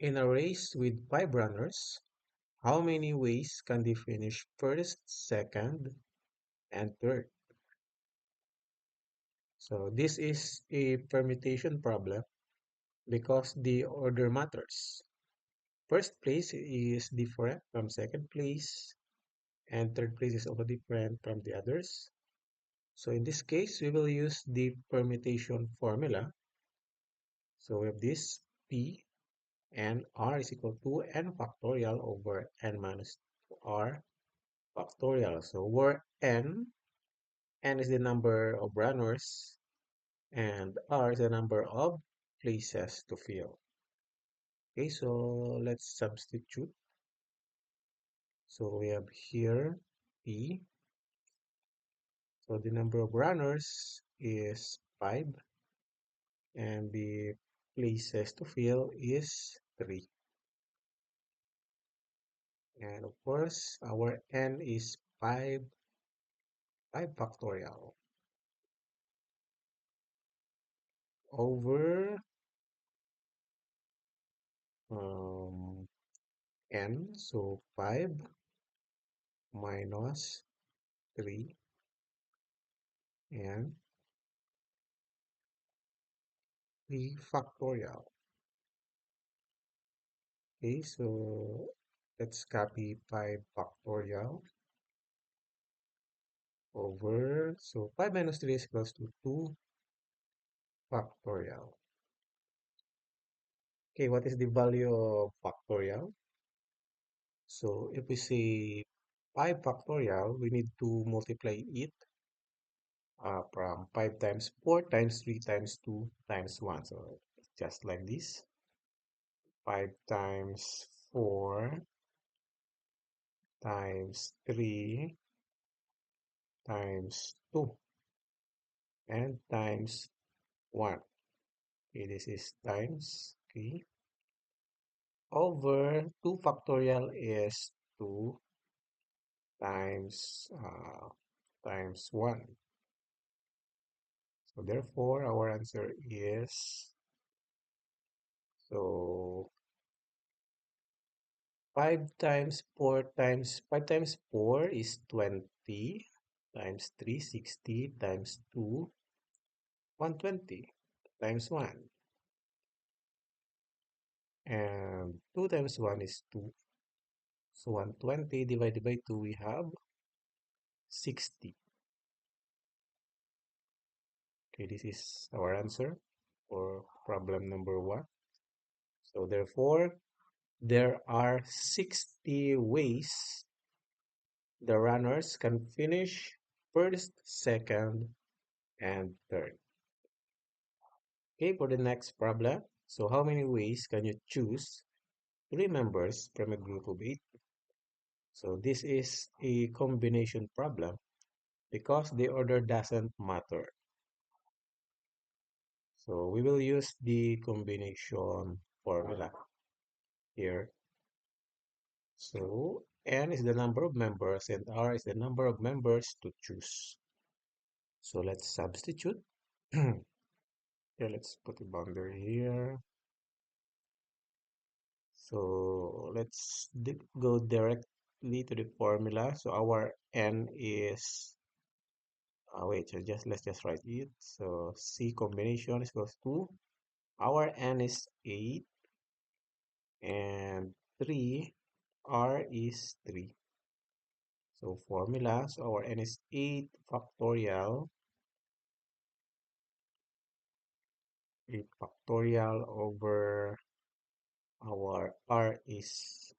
In a race with 5 runners, how many ways can they finish first, second, and third? So this is a permutation problem because the order matters. First place is different from second place, and third place is also different from the others. So in this case, we will use the permutation formula. So we have this P and R is equal to n factorial over n minus R factorial. So where n is the number of runners, and R is the number of places to fill. Okay, so let's substitute. So we have here P. So the number of runners is 5, and the places to fill is 3. And of course, our n is 5 factorial over um, n. So 5 minus 3 and 3 factorial. Okay, so let's copy 5 factorial over, so 5 minus 3 is equals to 2 factorial. Okay, what is the value of factorial? So if we say 5 factorial, we need to multiply it from 5 times 4 times 3 times 2 times 1. So it's just like this. 5 times 4 times 3 times 2 and times 1. Okay, this is times, okay, over 2 factorial is 2 times 1. So therefore, our answer is, so 5 times 4 is 20 times 3, 60 times 2, 120 times 1. And 2 times 1 is 2. So 120 divided by 2, we have 60. Okay, this is our answer for problem number 1. So therefore, there are 60 ways the runners can finish first, second, and third. Okay, for the next problem. So how many ways can you choose 3 members from a group of 8? So this is a combination problem because the order doesn't matter. So we will use the combination formula here. So n is the number of members and r is the number of members to choose. So let's substitute. Here, let's put a boundary here. So let's go directly to the formula. So our n is, wait, so let's just write it. So C combination is equals to, our n is 8 and 3, r is 3. So formula, so our n is 8 factorial, 8 factorial over our r is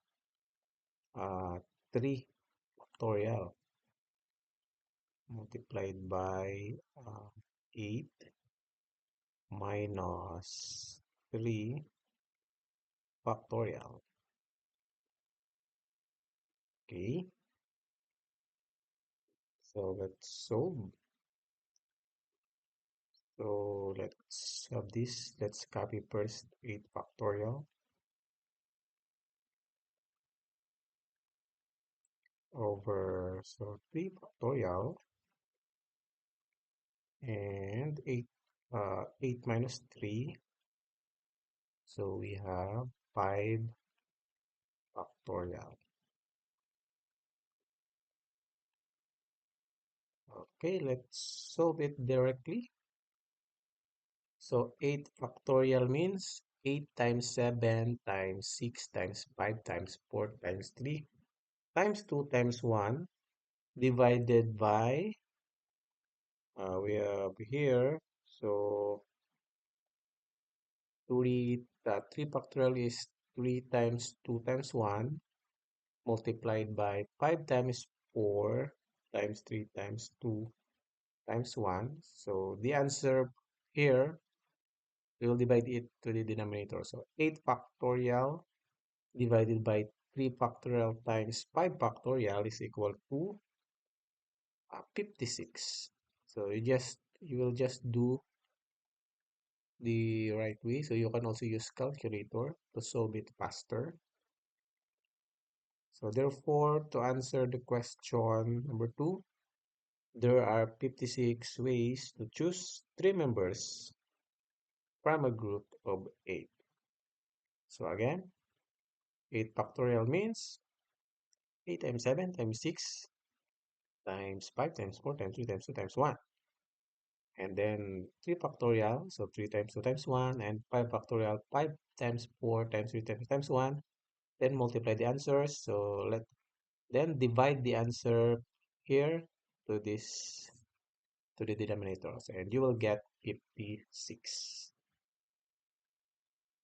3 factorial multiplied by 8 minus 3 factorial. Okay, so let's solve. So let's have this. Let's copy first 8 factorial over, so 3 factorial and 8 minus 3. So we have 5 factorial. Okay, let's solve it directly. So 8 factorial means 8 times 7 times 6 times 5 times 4 times 3 times 2 times 1 divided by, we have here, so 3 factorial is 3 times 2 times 1 multiplied by 5 times 4 times 3 times 2 times 1. So the answer here, we will divide it to the denominator. So 8 factorial divided by 3 factorial times 5 factorial is equal to 56. So you will just do the right way. So you can also use calculator to solve it faster. So therefore, to answer the question number 2, there are 56 ways to choose 3 members from a group of 8. So again, 8 factorial means 8 times 7 times 6 times 5 times 4 times 3 times 2 times 1. And then 3 factorial, so 3 times 2 times 1, and 5 factorial, 5 times 4 times 3 times 1. Then multiply the answers. So then divide the answer here to this, to the denominators, and you will get 56.